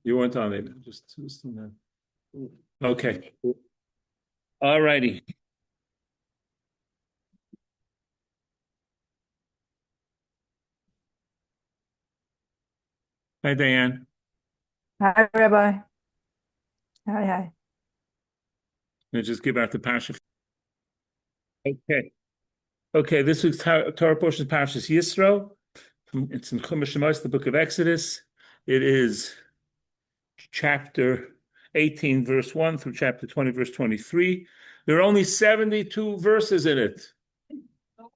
You weren't on it. Just okay. All righty. Hi, Diane. Hi, Rabbi. Hi. Let's just give out the Parsha. Okay. This week's Torah portion is Parshat Yisro. It's in Chumash Shemos, the book of Exodus. It is chapter 18, verse 1 through chapter 20, verse 23. There are only 72 verses in it,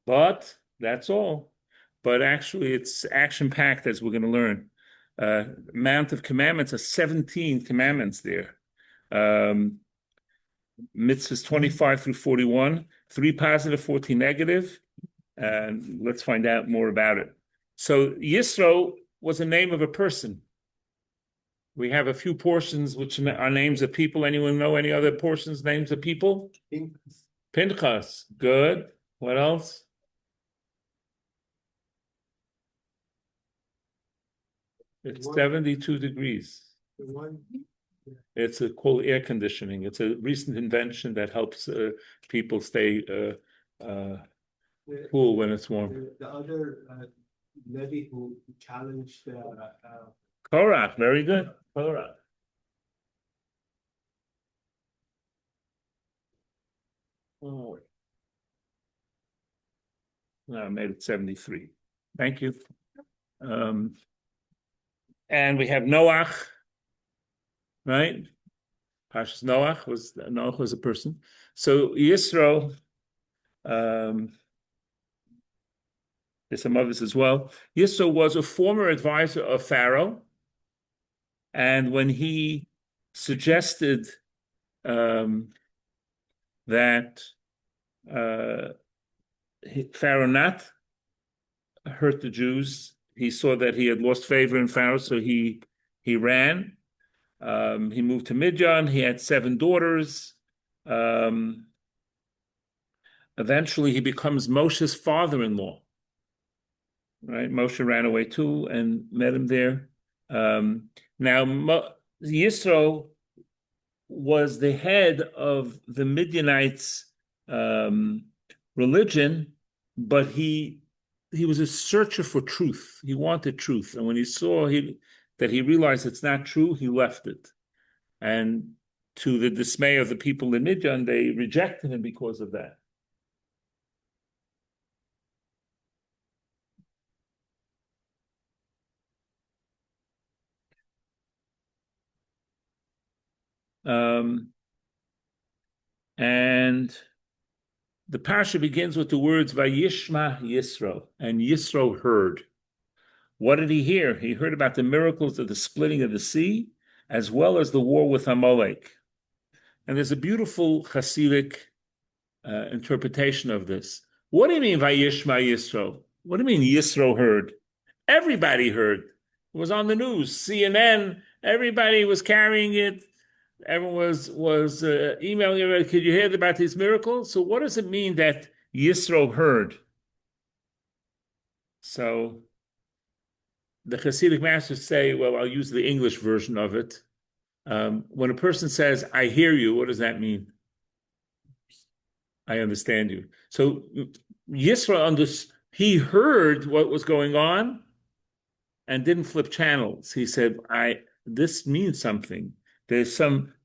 but that's all. But actually, it's action-packed, as we're going to learn. Amount of commandments are 17 commandments there. Mitzvahs 25 through 41, 3 positive, 14 negative. And let's find out more about it. So Yisro was a name of a person. We have a few portions which are names of people. Anyone know any other portions, names of people? Pinchas. Good. What else? It's 72 degrees. It's called air conditioning. It's a recent invention that helps people stay cool when it's warm. The other lady who challenged Korach, very good. Korach. Oh. No, I made it 73. Thank you. And we have Noach, right? Parshas Noach was a person. So Yisro, there's some others as well. Yisro was a former advisor of Pharaoh, and when he suggested that Pharaoh not hurt the Jews, he saw that he had lost favor in Pharaoh, so he ran. He moved to Midian. He had 7 daughters. Eventually, he becomes Moshe's father-in-law. Right? Moshe ran away too and met him there. Now, Yisro was the head of the Midianites' religion, but he was a searcher for truth. He wanted truth, and when he saw that he realized it's not true, he left it. And to the dismay of the people in Midian, they rejected him because of that. And the Parsha begins with the words Vayishma Yisro, and Yisro heard. What did he hear? He heard about the miracles of the splitting of the sea, as well as the war with Amalek. And there's a beautiful Hasidic interpretation of this. What do you mean Vayishma Yisro? What do you mean Yisro heard? Everybody heard. It was on the news, CNN, everybody was carrying it. Everyone was emailing everybody, could you hear about these miracles? So what does it mean that Yisro heard? So the Hasidic masters say, well, I'll use the English version of it. When a person says, I hear you, what does that mean? I understand you. So Yisro he heard what was going on and didn't flip channels. He said, this means something. There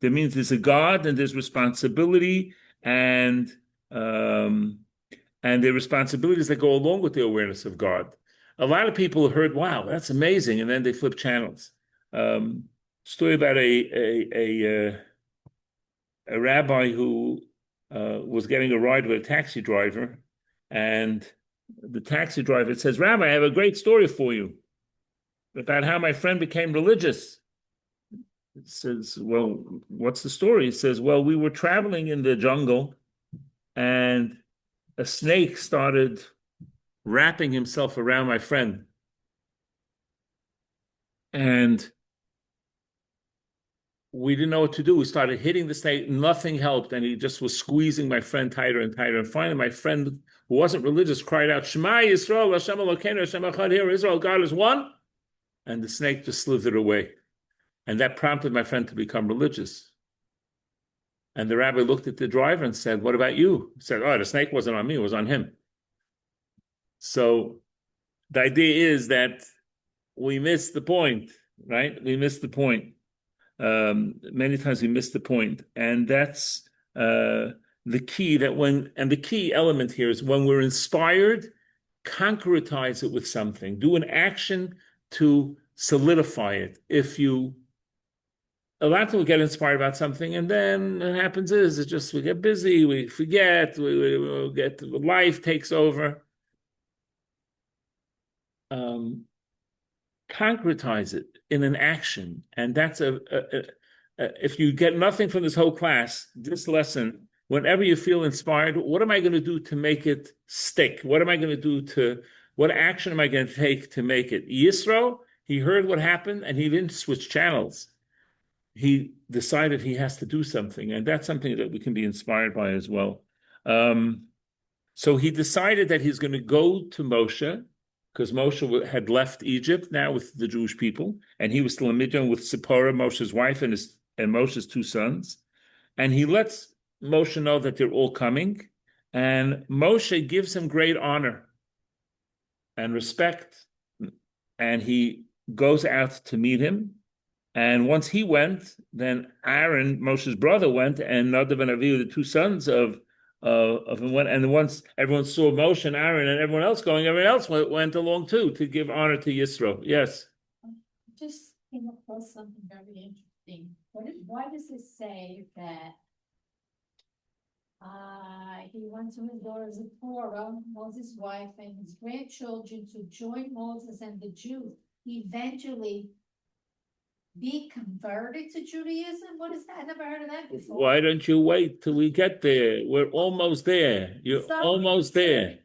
means there's a God and there's responsibility and the responsibilities that go along with the awareness of God. A lot of people heard, wow, that's amazing, and then they flip channels. Story about a rabbi who was getting a ride with a taxi driver, and the taxi driver says, Rabbi, I have a great story for you about how my friend became religious. It says, well, what's the story? It says, well, we were traveling in the jungle and a snake started wrapping himself around my friend. And we didn't know what to do. We started hitting the snake. Nothing helped. And he just was squeezing my friend tighter and tighter. And finally, my friend, who wasn't religious, cried out, Shema Yisrael, Hashem Elokeinu, Hashem Echad, here, Israel, God is one. And the snake just slithered away. And that prompted my friend to become religious. And the rabbi looked at the driver and said, what about you? He said, oh, the snake wasn't on me, it was on him. So the idea is that we miss the point, right? We miss the point. Many times we miss the point. And that's the key the key element here is when we're inspired, concretize it with something. Do an action to solidify it. If you a lot of people get inspired about something, and then what happens is we get busy, we forget, we get life takes over. Concretize it in an action, and that's if you get nothing from this whole class, this lesson, whenever you feel inspired, what am I going to do to make it stick? What action am I going to take to make it? Yisro, he heard what happened, and he didn't switch channels. He decided he has to do something, and that's something that we can be inspired by as well. So he decided that he's going to go to Moshe, because Moshe had left Egypt now with the Jewish people, and he was still in Midian with Zipporah, Moshe's wife, and Moshe's two sons. And he lets Moshe know that they're all coming, and Moshe gives him great honor and respect, and he goes out to meet him. And once he went, then Aaron, Moshe's brother, went, and Nadav and Avihu, the two sons of him, went. And once everyone saw Moshe and Aaron and everyone else going, everyone else went along too to give honor to Yisro. Yes. Just came across something very interesting. Why does it say that he went to his daughter Zipporah, Moses' wife, and his grandchildren to join Moses and the Jews, eventually be converted to Judaism? What is that? I never heard of that before. Why don't you wait till we get there? We're almost there. You're almost there.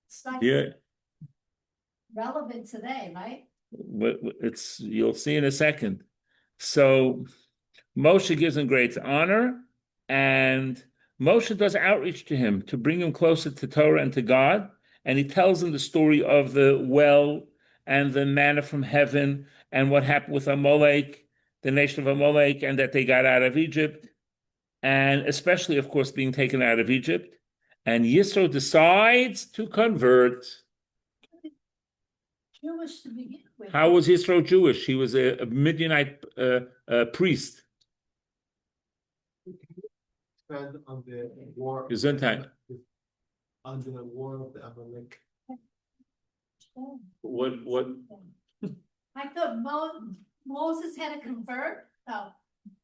It's like Yeah. relevant today, right? You'll see in a second. So Moshe gives him great honor, and Moshe does outreach to him to bring him closer to Torah and to God, and he tells him the story of the well and the manna from heaven and what happened with Amalek, the nation of Amalek, and that they got out of Egypt, and especially, of course, being taken out of Egypt. And Yisro decides to convert. Jewish to begin with. How was Yisro Jewish? He was a Midianite priest. Expand on the war. Gesundheit. On the war of the Amalek. What? I thought Moses had to convert. Oh,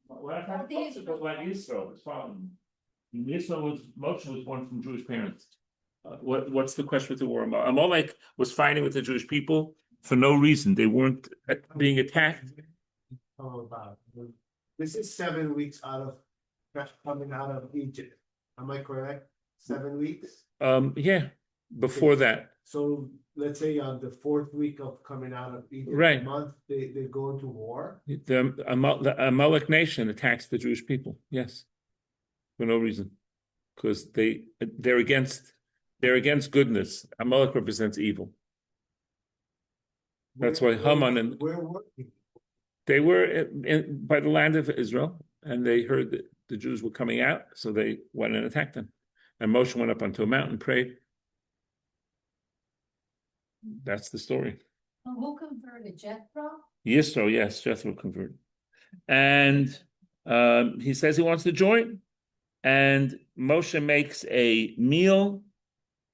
Well, I thought it was about Yisro. It's fine. Moshe was born from Jewish parents. What's the question with the war? Amalek was fighting with the Jewish people for no reason. They weren't being attacked. This is 7 weeks coming out of Egypt. Am I correct? 7 weeks? Yeah, before that. So let's say on the 4th week of coming out of Egypt, Right. month, they go into war. The Amalek nation attacks the Jewish people. Yes, for no reason, because they're against goodness. Amalek represents evil. That's why Haman and they were by the land of Israel, and they heard that the Jews were coming out, so they went and attacked them. And Moshe went up onto a mountain, prayed. That's the story. who converted Jethro? Yisro, yes, Jethro converted. And he says he wants to join. And Moshe makes a meal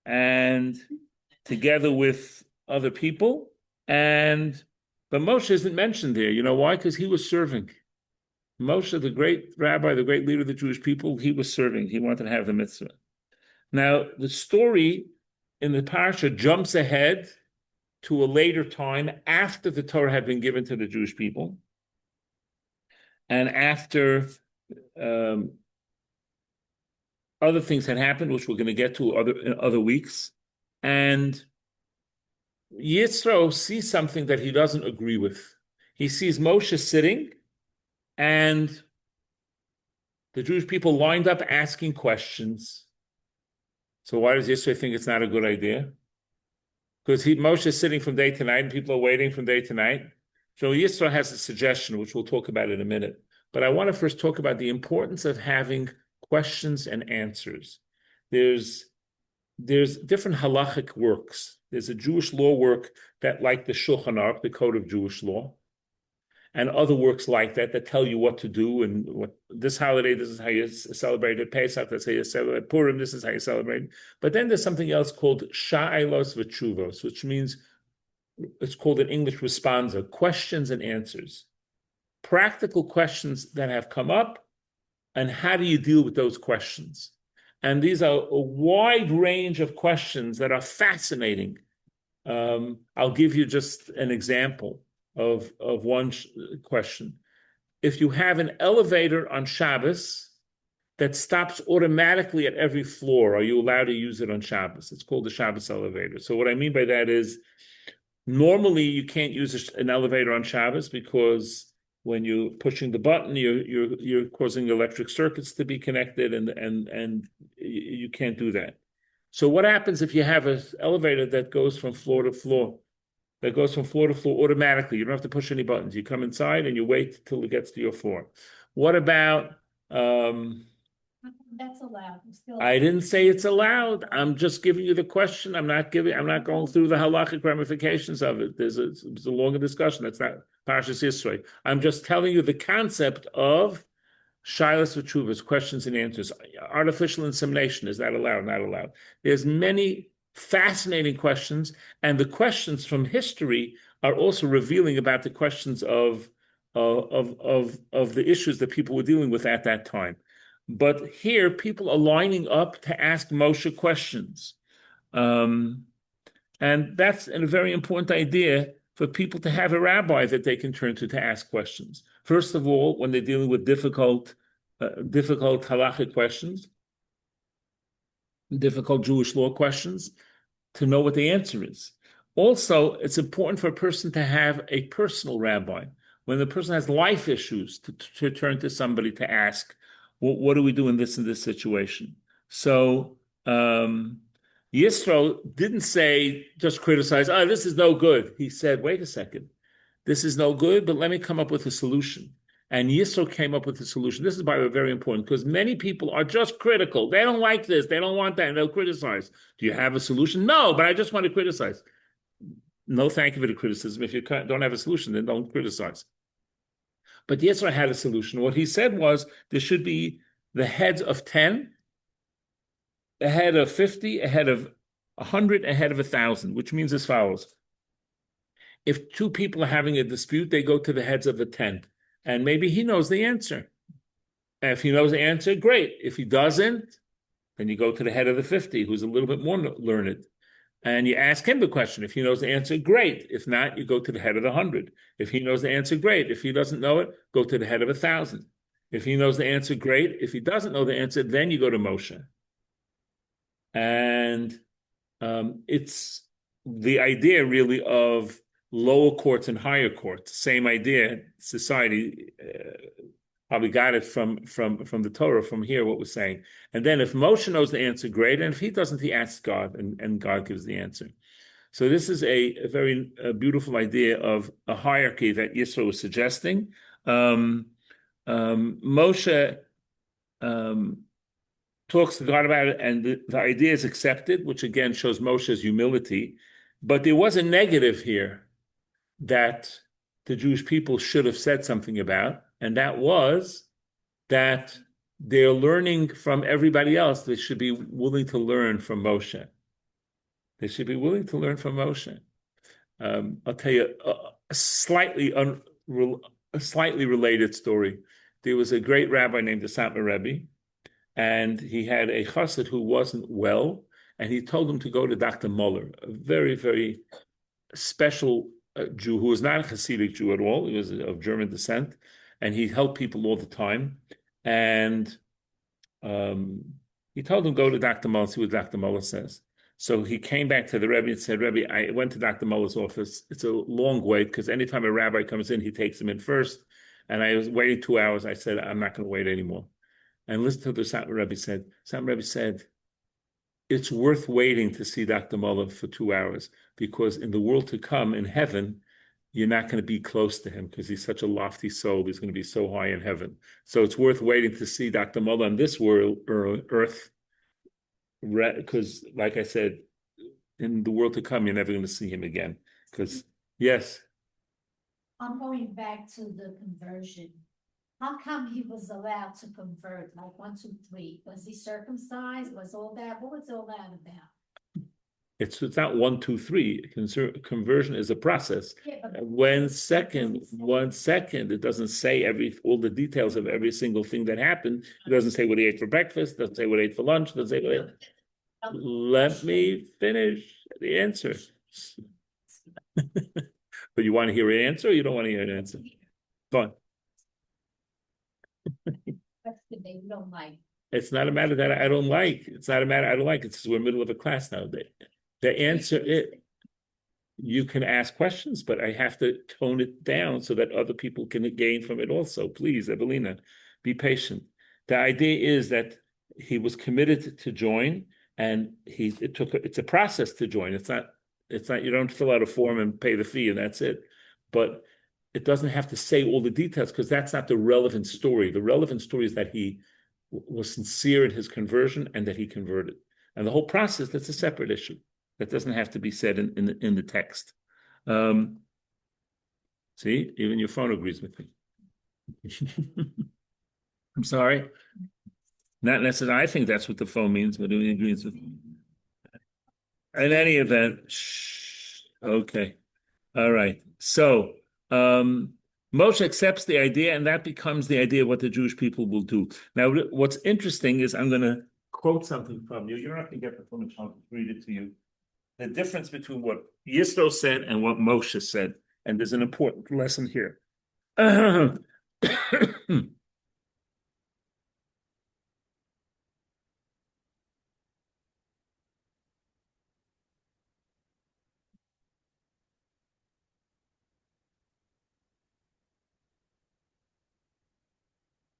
and together with other people. But Moshe isn't mentioned there. You know why? Because he was serving. Moshe, the great rabbi, the great leader of the Jewish people, he was serving. He wanted to have the mitzvah. Now, the story in the Parsha jumps ahead to a later time after the Torah had been given to the Jewish people and after other things had happened, which we're going to get to in other weeks. And Yisro sees something that he doesn't agree with. He sees Moshe sitting And the Jewish people lined up asking questions. So why does Yisro think it's not a good idea? Because Moshe is sitting from day to night and people are waiting from day to night. So Yisro has a suggestion, which we'll talk about in a minute. But I want to first talk about the importance of having questions and answers. There's different halachic works. There's a Jewish law work that, like the Shulchan Aruch, the Code of Jewish Law, and other works like that tell you what to do and what this holiday, this is how you celebrate it. Pesach, that's how you celebrate Purim, this is how you celebrate it. But then there's something else called Sha'alos v'Tshuvos, which means, it's called in English responsa, questions and answers. Practical questions that have come up, and how do you deal with those questions? And these are a wide range of questions that are fascinating. I'll give you just an example of one question. If you have an elevator on Shabbos that stops automatically at every floor, are you allowed to use it on Shabbos? It's called the Shabbos elevator. So what I mean by that is, normally you can't use an elevator on Shabbos because when you're pushing the button, you're causing electric circuits to be connected, and you can't do that. So what happens if you have an elevator that goes from floor to floor? That goes from floor to floor automatically. You don't have to push any buttons. You come inside and you wait till it gets to your floor. What about That's allowed. I didn't say it's allowed. I'm just giving you the question. I'm not going through the halachic ramifications of it. There's a longer discussion. That's not Parshat Yisro. I'm just telling you the concept of Shailas v'Tshuvos, questions and answers. Artificial insemination, is that allowed? Not allowed. There's many fascinating questions, and the questions from history are also revealing about the questions of the issues that people were dealing with at that time. But here, people are lining up to ask Moshe questions. And that's a very important idea for people to have a rabbi that they can turn to ask questions. First of all, when they're dealing with difficult halachic questions, difficult Jewish law questions, to know what the answer is. Also, it's important for a person to have a personal rabbi. When the person has life issues, to turn to somebody to ask, what do we do in this situation? So Yisro didn't say, just criticize, this is no good. He said, wait a second, this is no good, but let me come up with a solution. And Yisro came up with a solution. This is, by the way, very important, because many people are just critical. They don't like this, they don't want that, and they'll criticize. Do you have a solution? No, but I just want to criticize. No, thank you for the criticism. If you don't have a solution, then don't criticize. But Yisro had a solution. What he said was, there should be the heads of 10, a head of 50, a head of 100, a head of 1,000, which means as follows. If two people are having a dispute, they go to the heads of the 10. And maybe he knows the answer. And if he knows the answer, great. If he doesn't, then you go to the head of the 50, who's a little bit more learned. And you ask him the question. If he knows the answer, great. If not, you go to the head of the 100. If he knows the answer, great. If he doesn't know it, go to the head of 1,000. If he knows the answer, great. If he doesn't know the answer, then you go to Moshe. And it's the idea really of lower courts and higher courts. Same idea. Society probably got it from the Torah, from here, what we're saying. And then if Moshe knows the answer, great. And if he doesn't, he asks God, and God gives the answer. So this is a very beautiful idea of a hierarchy that Yisro was suggesting. Moshe talks to God about it, and the idea is accepted, which again shows Moshe's humility. But there was a negative here that the Jewish people should have said something about, and that was that they're learning from everybody else. They should be willing to learn from Moshe. They should be willing to learn from Moshe. I'll tell you a slightly related story. There was a great rabbi named the Czapnik Rabbi, and he had a chassid who wasn't well, and he told him to go to Dr. Muller, a very, very special Jew who was not a Hasidic Jew at all. He was of German descent, and he helped people all the time. And he told him, go to Dr. Muller, see what Dr. Muller says. So he came back to the Rebbe and said, Rebbe, I went to Dr. Muller's office. It's a long wait because anytime a rabbi comes in, he takes him in first. and I was waiting 2 hours. I said, I'm not going to wait anymore. And listen to what the Czapnik Rebbe said. Czapnik Rebbe said, it's worth waiting to see Dr. Muller for 2 hours, because in the world to come, in heaven, you're not going to be close to him because he's such a lofty soul. He's going to be so high in heaven. So it's worth waiting to see Dr. Muller on this world, earth, because, like I said, in the world to come, you're never going to see him again. Because, yes. I'm going back to the conversion. How come he was allowed to convert, like 1, 2, 3? Was he circumcised? Was all that? What was all that about? It's not 1, 2, 3. Conversion is a process. Yeah, but 1 second, it doesn't say all the details of every single thing that happened. It doesn't say what he ate for breakfast, it doesn't say what he ate for lunch, it doesn't say what he ate. Let me finish the answer. But you want to hear an answer, or you don't want to hear an answer? Fine. that's the day you don't like. It's not a matter that I don't like. It's not a matter I don't like. It's just we're in the middle of a class now. The answer is, you can ask questions, but I have to tone it down so that other people can gain from it also. Please, Evelina, be patient. The idea is that he was committed to join, and it's a process to join. It's not you don't fill out a form and pay the fee and that's it. But it doesn't have to say all the details, because that's not the relevant story. The relevant story is that he was sincere in his conversion and that he converted. And the whole process, that's a separate issue. That doesn't have to be said in the text. See, even your phone agrees with me. I'm sorry. Not necessarily. I think that's what the phone means, but it agrees with me. In any event, okay. All right. So Moshe accepts the idea, and that becomes the idea of what the Jewish people will do. Now, what's interesting is I'm going to quote something from you. You're not going to get the phone. I'll read it to you. The difference between what Yisro said and what Moshe said. And there's an important lesson here.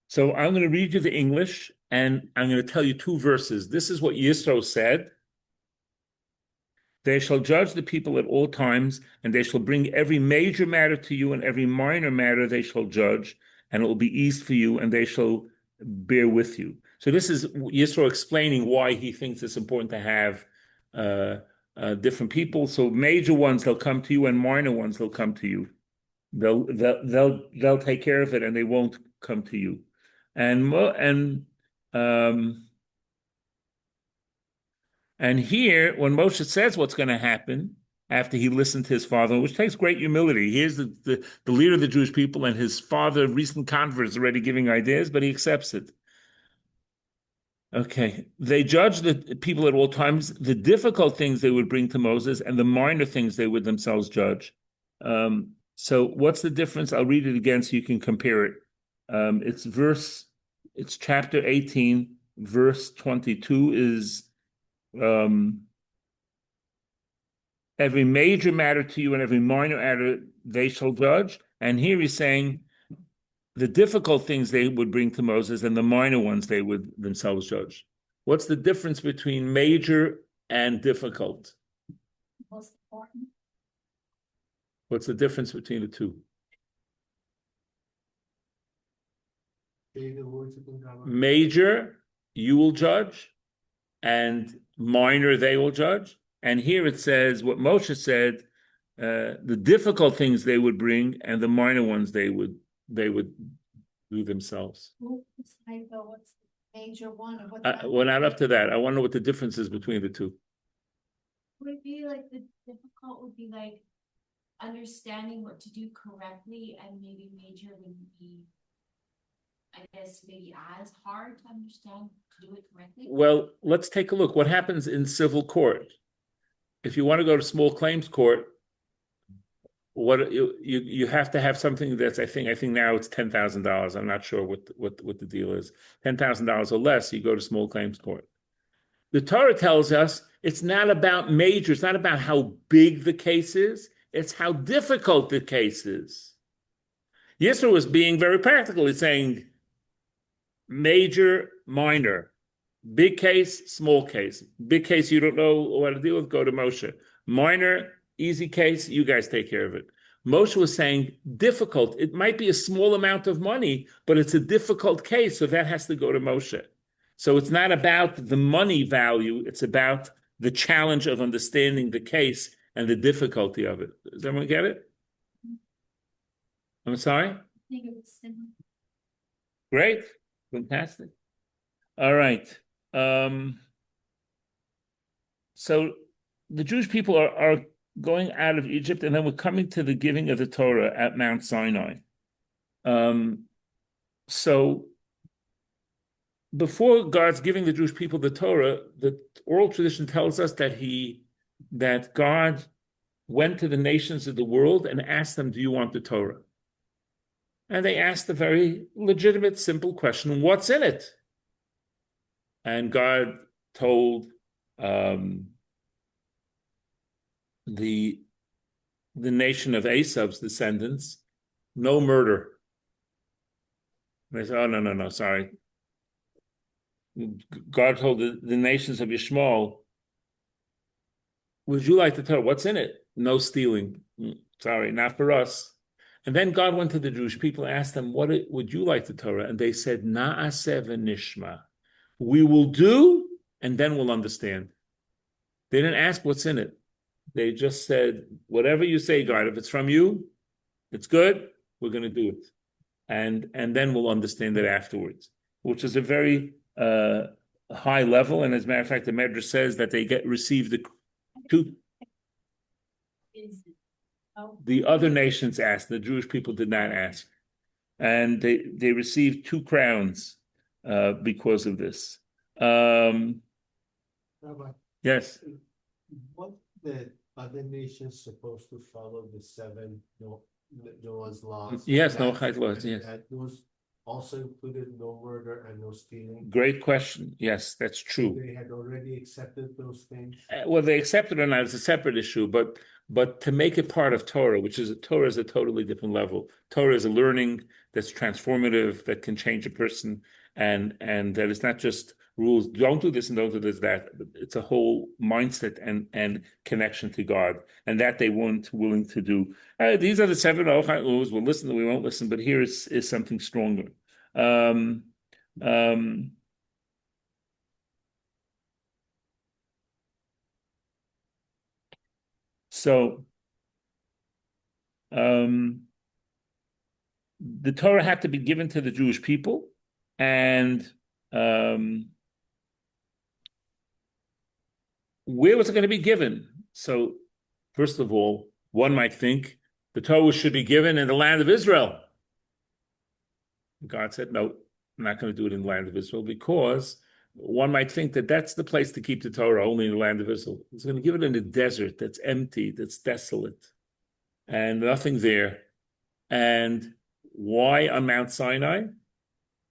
So I'm going to read you the English, and I'm going to tell you 2 verses. This is what Yisro said. They shall judge the people at all times, and they shall bring every major matter to you, and every minor matter they shall judge, and it will be eased for you, and they shall bear with you. So this is Yisro explaining why he thinks it's important to have different people. So major ones, they'll come to you, and minor ones, they'll come to you. They'll take care of it, and they won't come to you. And here, when Moshe says what's going to happen after he listened to his father, which takes great humility. Here's the leader of the Jewish people, and his father, recent convert, is already giving ideas, but he accepts it. Okay, they judge the people at all times, the difficult things they would bring to Moses, and the minor things they would themselves judge. So what's the difference? I'll read it again so you can compare it. It's chapter 18, verse 22 is, every major matter to you and every minor matter they shall judge. And here he's saying the difficult things they would bring to Moses and the minor ones they would themselves judge. What's the difference between major and difficult? Most important. What's the difference between the two? Major, you will judge, and minor, they will judge. And here it says what Moshe said, the difficult things they would bring, and the minor ones they would do themselves. What's the major one? Or what's We're not up to that. I want to know what the difference is between the two. Would it be like the difficult would be like understanding what to do correctly, and maybe major would be, I guess, maybe as hard to understand to do it correctly? Well, let's take a look. What happens in civil court? If you want to go to small claims court, what you have to have something that's, I think now it's $10,000. I'm not sure what the deal is. $10,000 or less, you go to small claims court. The Torah tells us it's not about major. It's not about how big the case is. It's how difficult the case is. Yisro was being very practical. He's saying major, minor, big case, small case. Big case, you don't know what to deal with, go to Moshe. Minor, easy case, you guys take care of it. Moshe was saying difficult. It might be a small amount of money, but it's a difficult case, so that has to go to Moshe. So it's not about the money value, it's about the challenge of understanding the case and the difficulty of it. Does everyone get it? I'm sorry? I think it was similar. Great. Fantastic. All right. So the Jewish people are going out of Egypt, and then we're coming to the giving of the Torah at Mount Sinai. So before God's giving the Jewish people the Torah, the oral tradition tells us that God went to the nations of the world and asked them, "Do you want the Torah?" And they asked a very legitimate, simple question: "What's in it?" And God told the nation of Esau's descendants, "No murder." And they said, "Oh, no, sorry." God told the nations of Yishmael, "Would you like to tell what's in it?" "No stealing." "Sorry, not for us." And then God went to the Jewish people and asked them, "What would you like the Torah?" And they said, "Na'aseh v'nishma." We will do, and then we'll understand. They didn't ask what's in it. They just said, "Whatever you say, God, if it's from you, it's good, we're going to do it." And then we'll understand it afterwards, which is a very high level. And as a matter of fact, the Medrash says that they received the other nations asked, the Jewish people did not ask. And they received 2 crowns because of this. Rabbi, Yes. what the other nations supposed to follow the 7 Noah's laws? Yes, Noah's laws, yes. That those also included no murder and no stealing. Great question. Yes, that's true. They had already accepted those things. Well, they accepted it or not is a separate issue, but to make it part of Torah, Torah is a totally different level. Torah is a learning that's transformative, that can change a person, and that it's not just rules. Don't do this and don't do this, that. It's a whole mindset and connection to God, and that they weren't willing to do. These are the 7 rules. We'll listen, we won't listen, but here is something stronger. So the Torah had to be given to the Jewish people, and where was it going to be given? So, first of all, one might think the Torah should be given in the land of Israel. God said, "No, I'm not going to do it in the land of Israel," because one might think that that's the place to keep the Torah, only in the land of Israel. He's going to give it in a desert that's empty, that's desolate, and nothing there. And why on Mount Sinai?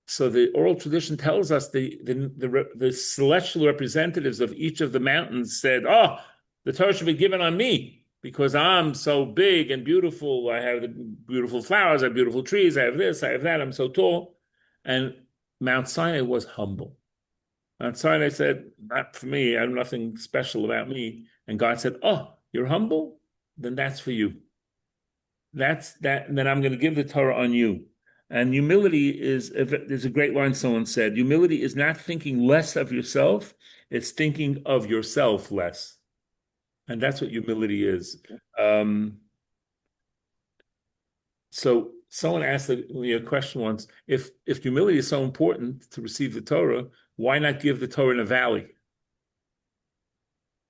So the oral tradition tells us the celestial representatives of each of the mountains said, "Oh, the Torah should be given on me because I'm so big and beautiful. I have the beautiful flowers, I have beautiful trees, I have this, I have that, I'm so tall." And Mount Sinai was humble. Mount Sinai said, "Not for me. I have nothing special about me." And God said, "Oh, you're humble? Then that's for you. That's that. And then I'm going to give the Torah on you." And humility there's a great line someone said, humility is not thinking less of yourself, it's thinking of yourself less. And that's what humility is. So someone asked me a question once, if humility is so important to receive the Torah, why not give the Torah in a valley?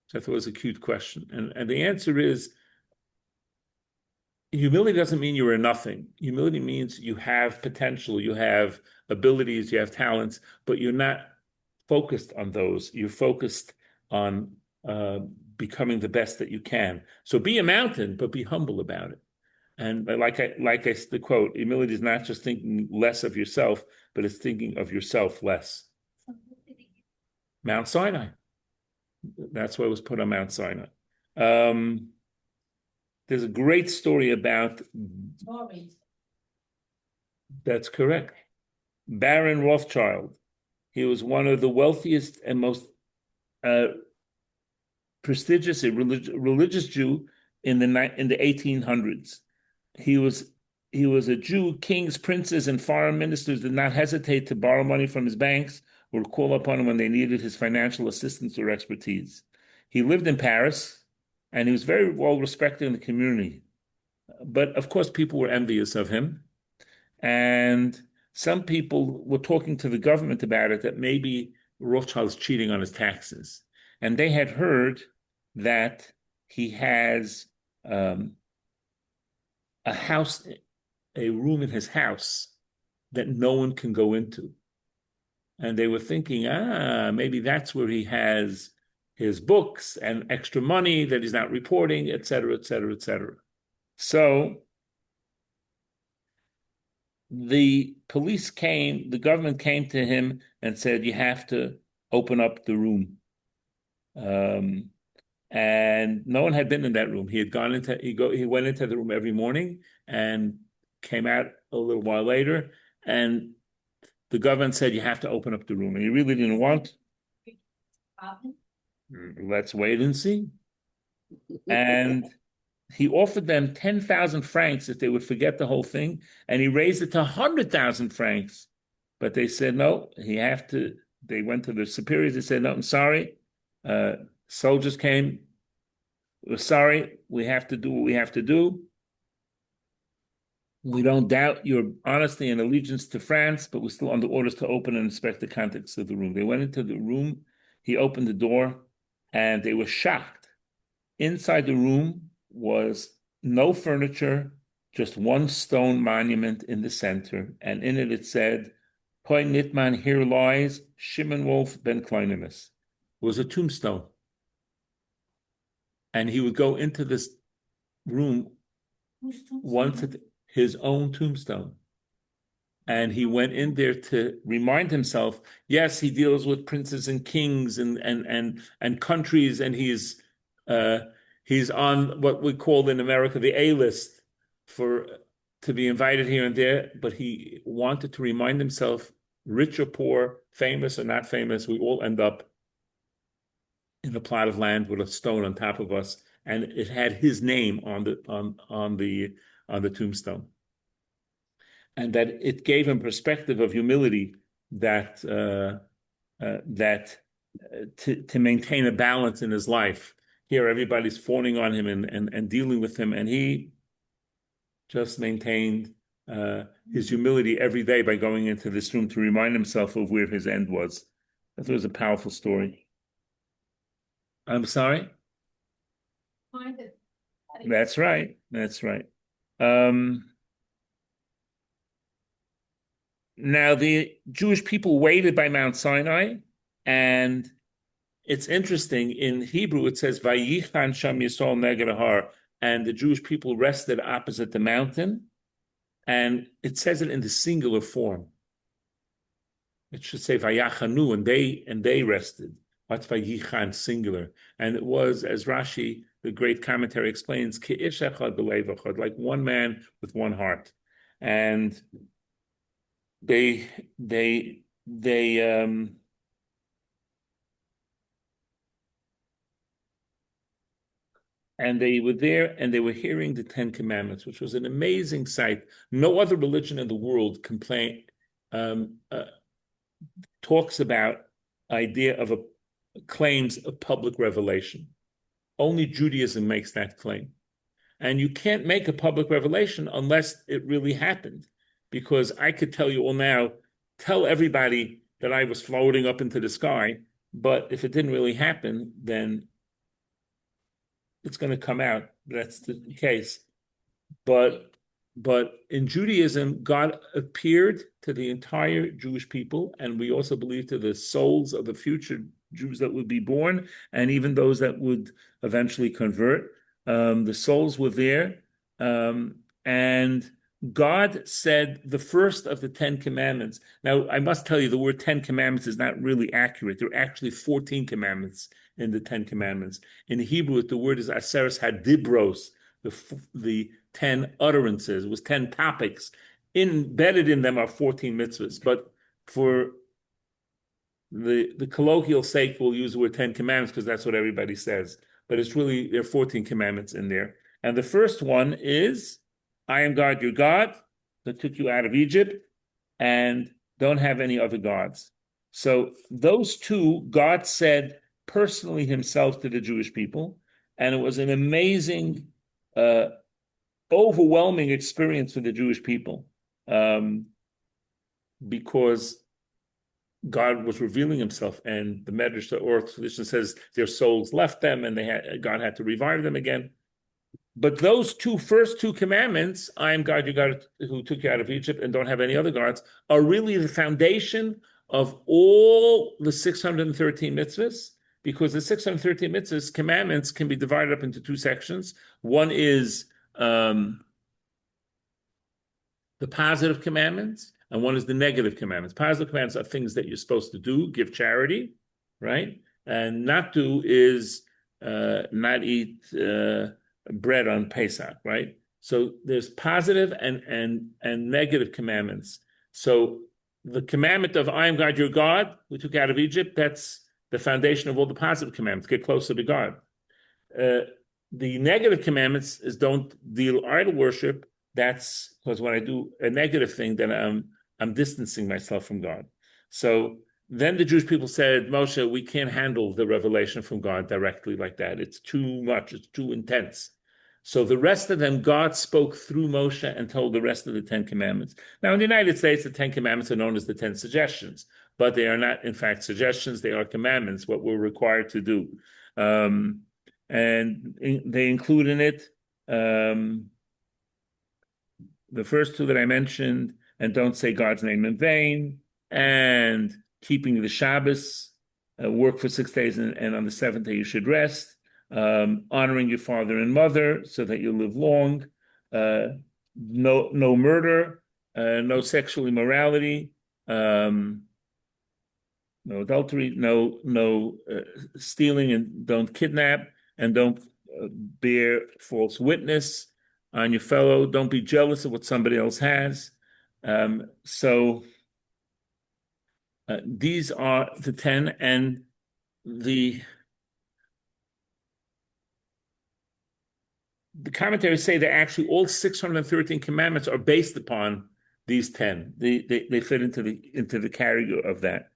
So I thought it was a cute question. And the answer is, humility doesn't mean you're a nothing. Humility means you have potential, you have abilities, you have talents, but you're not focused on those. You're focused on becoming the best that you can. So be a mountain, but be humble about it. And the quote, humility is not just thinking less of yourself, but it's thinking of yourself less. Mount Sinai. That's why it was put on Mount Sinai. There's a great story about That's correct. Baron Rothschild. He was one of the wealthiest and most prestigious religious Jew in the 1800s. He was a Jew. Kings, princes, and foreign ministers did not hesitate to borrow money from his banks or call upon him when they needed his financial assistance or expertise. He lived in Paris, and he was very well respected in the community. But of course, people were envious of him, and some people were talking to the government about it, that maybe Rothschild's cheating on his taxes. And they had heard that he has a house, a room in his house that no one can go into. And they were thinking, maybe that's where he has his books and extra money that he's not reporting, et cetera, et cetera, et cetera. So the government came to him and said, you have to open up the room. And no one had been in that room. He went into the room every morning and came out a little while later, and the government said, you have to open up the room. And he really didn't want. Let's wait and see. And he offered them 10,000 francs if they would forget the whole thing, and he raised it to 100,000 francs. But they said, no, they went to the superiors. They said, no, I'm sorry. Soldiers came. We're sorry. We have to do what we have to do. We don't doubt your honesty and allegiance to France, but we're still under orders to open and inspect the contents of the room. They went into the room. He opened the door, and they were shocked. Inside the room was no furniture, just one stone monument in the center, and in it said, Poi Nitman, here lies Shimon Wolf ben Kleinemius. It was a tombstone. And he would go into this room once at his own tombstone. And he went in there to remind himself, yes, he deals with princes and kings and countries, and he's on what we call in America the A-list to be invited here and there, but he wanted to remind himself, rich or poor, famous or not famous, we all end up in a plot of land with a stone on top of us, and it had his name on the tombstone, and that it gave him perspective of humility that to maintain a balance in his life. Here, everybody's fawning on him and dealing with him, and he just maintained his humility every day by going into this room to remind himself of where his end was. That was a powerful story. I'm sorry? That's right. That's right. Now, the Jewish people waited by Mount Sinai, and it's interesting. In Hebrew, it says, Vayichan Sham Yisrael neged har, and the Jewish people rested opposite the mountain, and it says it in the singular form. It should say Vayachanu, and they rested. What's Vayichan, singular? And it was, as Rashi, the great commentary explains, Ki'ish echad b'leiv echad, like one man with one heart. And they were there, and they were hearing the Ten Commandments, which was an amazing sight. No other religion in the world talks about idea of claims of public revelation. Only Judaism makes that claim. And you can't make a public revelation unless it really happened. Because I could tell you all now, tell everybody that I was floating up into the sky, but if it didn't really happen, then it's going to come out. That's the case. But in Judaism, God appeared to the entire Jewish people, and we also believe to the souls of the future Jews that would be born, and even those that would eventually convert. The souls were there, and God said the first of the 10 commandments. Now, I must tell you, the word 10 commandments is not really accurate. There are actually 14 commandments in the 10 commandments. In Hebrew, the word is aseres hadibros, the 10 utterances. It was 10 topics embedded in them are 14 mitzvahs, but for the colloquial sake, we'll use the word 10 commandments because that's what everybody says. But it's really, there are 14 commandments in there. And the first one is, I am God, your God, that took you out of Egypt, and don't have any other gods. So those two, God said personally himself to the Jewish people, and it was an amazing, overwhelming experience for the Jewish people, because God was revealing himself, and the Medrash, the oral tradition says their souls left them, and God had to revive them again. But those first two commandments, I am God, your God, who took you out of Egypt, and don't have any other gods, are really the foundation of all the 613 mitzvahs, because the 613 mitzvahs, commandments, can be divided up into two sections. One is the positive commandments, and one is the negative commandments. Positive commandments are things that you're supposed to do, give charity, right? And not do is not eat bread on Pesach, right? So there's positive and negative commandments. So the commandment of I am God, your God, who took you out of Egypt, that's the foundation of all the positive commandments. Get closer to God. The negative commandments is don't deal idol worship. That's because when I do a negative thing, then I'm distancing myself from God. So then the Jewish people said, Moshe, we can't handle the revelation from God directly like that. It's too much. It's too intense. So the rest of them, God spoke through Moshe and told the rest of the 10 commandments. Now, in the United States, the 10 commandments are known as the 10 suggestions, but they are not, in fact, suggestions. They are commandments, what we're required to do. And they include in it the first two that I mentioned, and don't say God's name in vain, and keeping the Shabbos, work for 6 days, and on the seventh day you should rest. Honoring your father and mother so that you live long, no murder, no sexual immorality, no adultery, no stealing, and don't kidnap, and don't bear false witness on your fellow. Don't be jealous of what somebody else has. So these are the 10, and the commentaries say that actually all 613 commandments are based upon these 10. They fit into the category of that.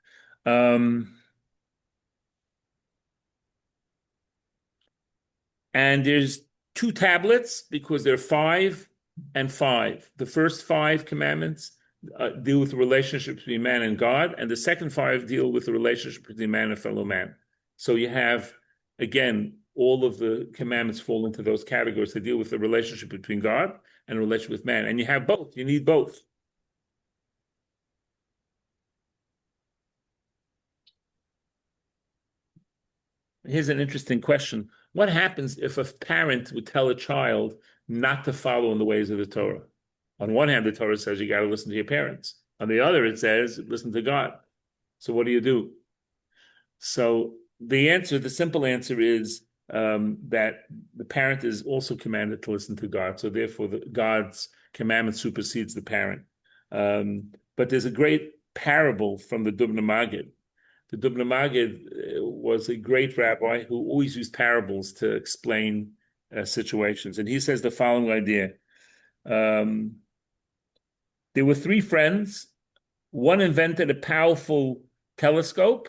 And there's 2 tablets because they're 5 and 5. The first 5 commandments deal with the relationship between man and God, and the second 5 deal with the relationship between man and fellow man. So you have, again, all of the commandments fall into those categories. They deal with the relationship between God and the relationship with man. And you have both. You need both. Here's an interesting question. What happens if a parent would tell a child not to follow in the ways of the Torah? On one hand, the Torah says you got to listen to your parents. On the other, it says listen to God. So what do you do? So the simple answer is that the parent is also commanded to listen to God. So therefore, God's commandment supersedes the parent. But there's a great parable from the Dubna Maggid. The Dubna Maggid was a great rabbi who always used parables to explain situations. And he says the following idea. There were 3 friends. One invented a powerful telescope.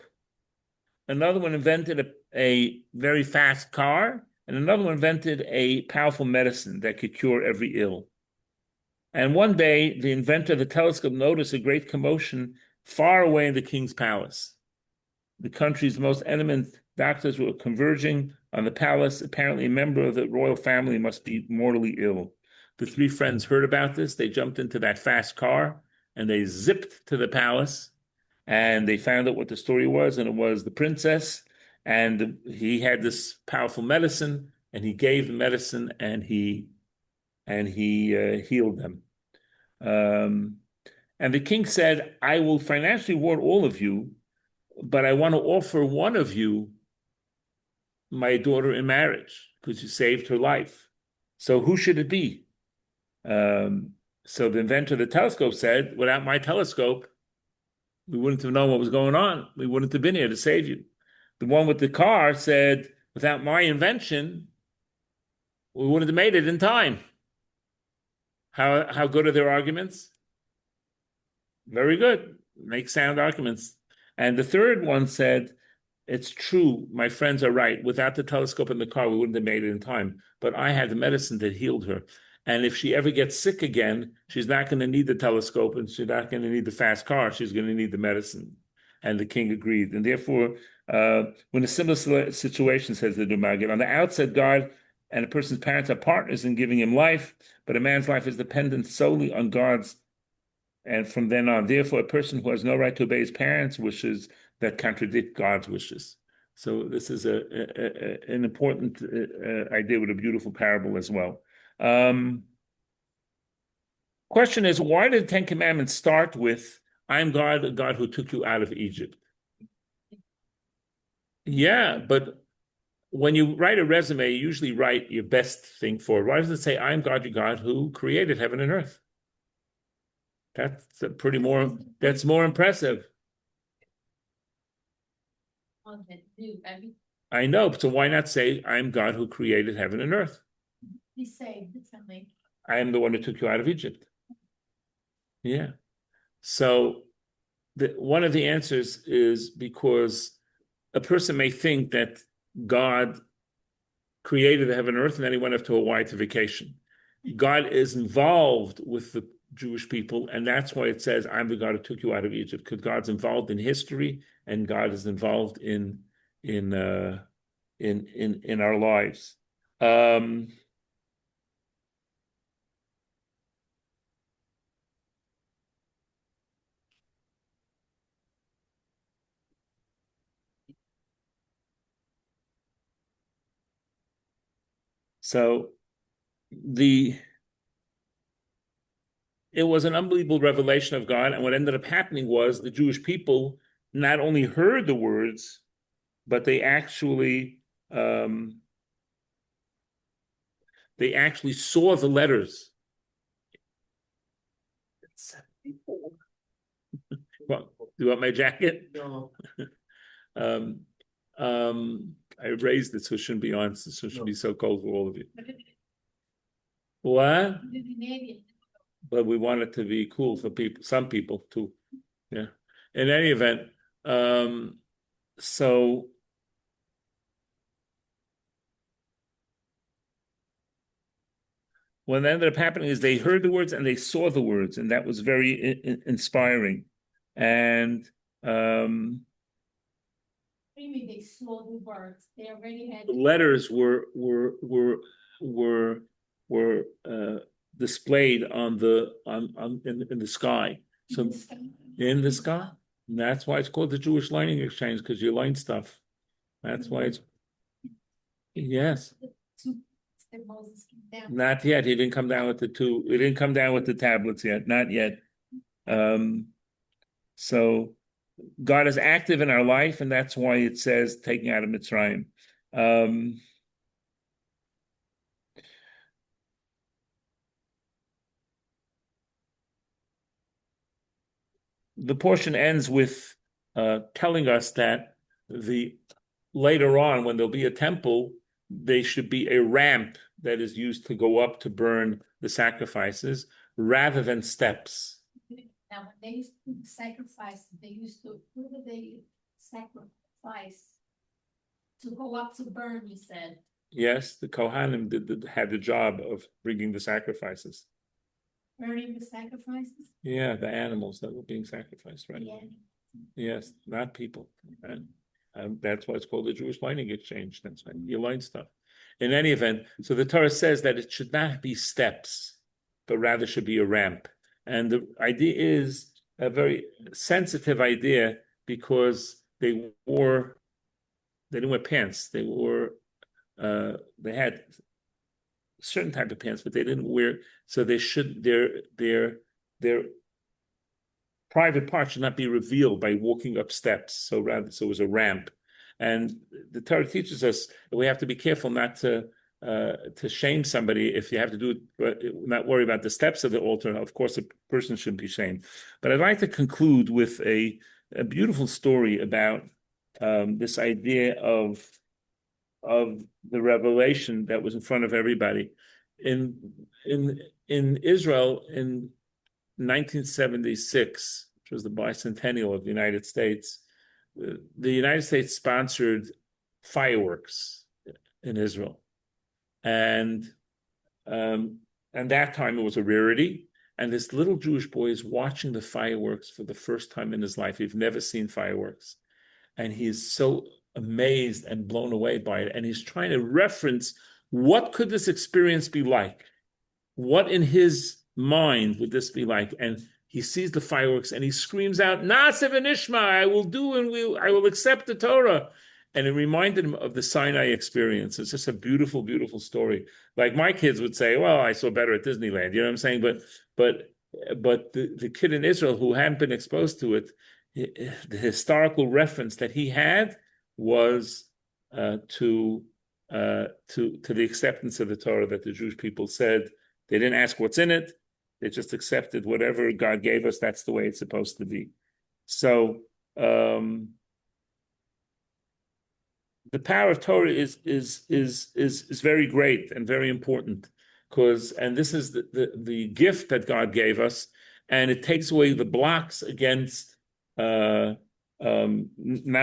Another one invented a very fast car. And another one invented a powerful medicine that could cure every ill. And one day, the inventor of the telescope noticed a great commotion far away in the king's palace. The country's most eminent doctors were converging on the palace. Apparently, a member of the royal family must be mortally ill. The 3 friends heard about this. They jumped into that fast car and they zipped to the palace, and they found out what the story was, and it was the princess, and he had this powerful medicine, and he gave the medicine, and he healed them. And the king said, I will financially reward all of you, but I want to offer one of you my daughter in marriage because you saved her life. So who should it be? So the inventor of the telescope said, without my telescope, we wouldn't have known what was going on. We wouldn't have been here to save you. The one with the car said, without my invention, we wouldn't have made it in time. How good are their arguments? Very good. Make sound arguments. And the third one said, it's true, my friends are right. Without the telescope in the car, we wouldn't have made it in time. But I had the medicine that healed her. And if she ever gets sick again, she's not going to need the telescope and she's not going to need the fast car. She's going to need the medicine. And the king agreed. And therefore, when a similar situation, says the Dumagid, on the outset, God and a person's parents are partners in giving him life, but a man's life is dependent solely on God's, and from then on. Therefore, a person who has no right to obey his parents' wishes that contradict God's wishes. So this is an important idea with a beautiful parable as well. Question is, why did the Ten Commandments start with, I'm God, the God who took you out of Egypt? Yeah, but when you write a resume, you usually write your best thing forward. Why does it say, I'm God, your God who created heaven and earth? That's that's more impressive. I know, so why not say, I'm God who created heaven and earth? He said differently. I am the one who took you out of Egypt. Yeah. So one of the answers is because a person may think that God created the heaven and earth and then he went off to Hawaii to vacation. God is involved with the Jewish people, and that's why it says, I'm the God who took you out of Egypt, because God's involved in history and God is involved in our lives. So it was an unbelievable revelation of God, and what ended up happening was the Jewish people not only heard the words, but they actually saw the letters. Well, do you want my jacket? No. I raised it so it shouldn't be on, so it shouldn't be so cold for all of you. What? But we want it to be cool for people, some people too. Yeah. In any event, so what ended up happening is they heard the words and they saw the words, and that was very inspiring. And What do you mean they saw the words? They already had the letters were displayed on in the sky. So in the sky. And that's why it's called the Jewish Learning Exchange, because you learn stuff. That's why it's yes. Not yet. He didn't come down with the two. He didn't come down with the tablets yet. Not yet. So God is active in our life, and that's why it says taking out of Mitzrayim. The portion ends with telling us that later on, when there'll be a temple, there should be a ramp that is used to go up to burn the sacrifices rather than steps. Now, when they used to sacrifice, who did they sacrifice to go up to burn, you said? Yes, the Kohanim had the job of bringing the sacrifices. Burning the sacrifices? Yeah, the animals that were being sacrificed, right? Yeah. Yes, not people. And that's why it's called the Jewish Learning Exchange. That's why you learn stuff. In any event, so the Torah says that it should not be steps, but rather should be a ramp. And the idea is a very sensitive idea because they didn't wear pants. They had a certain type of pants, but they didn't wear, so their private part should not be revealed by walking up steps. So rather, so it was a ramp. And the Torah teaches us that we have to be careful not to to shame somebody if you have to do it, but not worry about the steps of the altar. Of course, a person shouldn't be shamed. But I'd like to conclude with a beautiful story about this idea of the revelation that was in front of everybody. In Israel in 1976, which was the bicentennial of the United States, the United States sponsored fireworks in Israel. And that time it was a rarity. And this little Jewish boy is watching the fireworks for the first time in his life. He's never seen fireworks. And he's so amazed and blown away by it. And he's trying to reference, what could this experience be like? What in his mind would this be like? And he sees the fireworks and he screams out, Na'aseh v'nishma, I will do and I will accept the Torah. And it reminded him of the Sinai experience. It's just a beautiful, beautiful story. Like my kids would say, well, I saw better at Disneyland. You know what I'm saying? But the kid in Israel who hadn't been exposed to it, the historical reference that he had was to the acceptance of the Torah, that the Jewish people said. They didn't ask what's in it. They just accepted whatever God gave us. That's the way it's supposed to be. So the power of Torah is very great and very important, and this is the gift that God gave us, and it takes away the blocks against not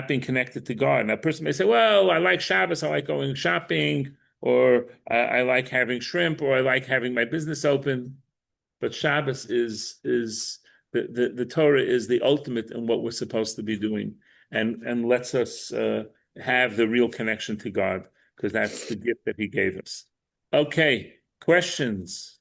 being connected to God. Now, a person may say, well, I like Shabbos, I like going shopping, or I like having shrimp, or I like having my business open. But Shabbos is the Torah is the ultimate in what we're supposed to be doing, and lets us have the real connection to God, because that's the gift that He gave us. Okay, questions?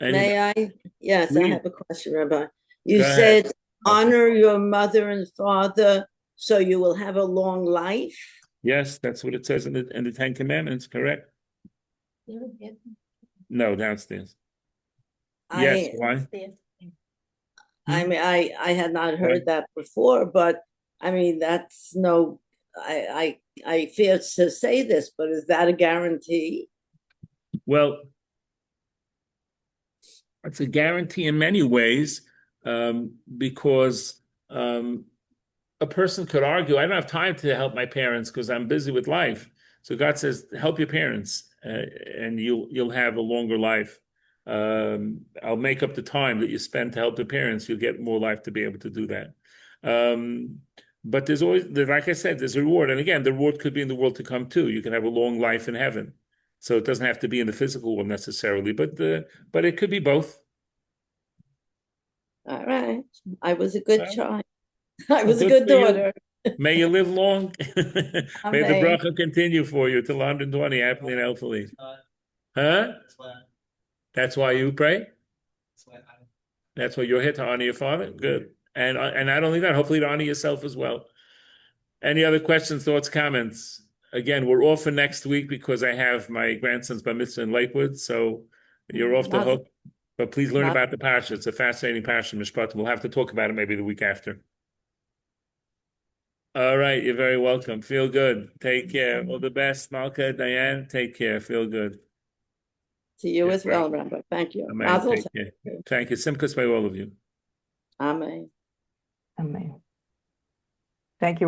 May I? Yes, Please. I have a question, Rabbi. You Go ahead. said, honor your mother and father so you will have a long life. Yes, that's what it says in the Ten Commandments, correct? No, downstairs. Yes, why? I mean, I had not heard that before, but I mean, that's no, I fear to say this, but is that a guarantee? Well, it's a guarantee in many ways, because a person could argue, I don't have time to help my parents because I'm busy with life. So God says, help your parents, and you'll have a longer life. I'll make up the time that you spend to help your parents. You'll get more life to be able to do that. But there's always, like I said, there's a reward. And again, the reward could be in the world to come too. You can have a long life in heaven. So it doesn't have to be in the physical world necessarily, but it could be both. All right. I was a good Well, child. I was a good good for you. daughter. May you live long. May the Amen. bracha continue for you till 120, happily and healthily. Huh? That's why you pray? That's why you're here, to honor your father? Good. And not only that, hopefully to honor yourself as well. Any other questions, thoughts, comments? Again, we're off for next week because I have my grandson's bar mitzvah in Lakewood, so you're off the hook. But please learn about the Parsha. It's a fascinating Parsha, Mishpat. We'll have to talk about it maybe the week after. All right, you're very welcome. Feel good. Take care. All the best, Malka, Diane. Take care. Feel good. To you as well, Rabbi. Thank you. Amen. Take care. Thank you. Simchas by all of you. Amen. Amen. Thank you.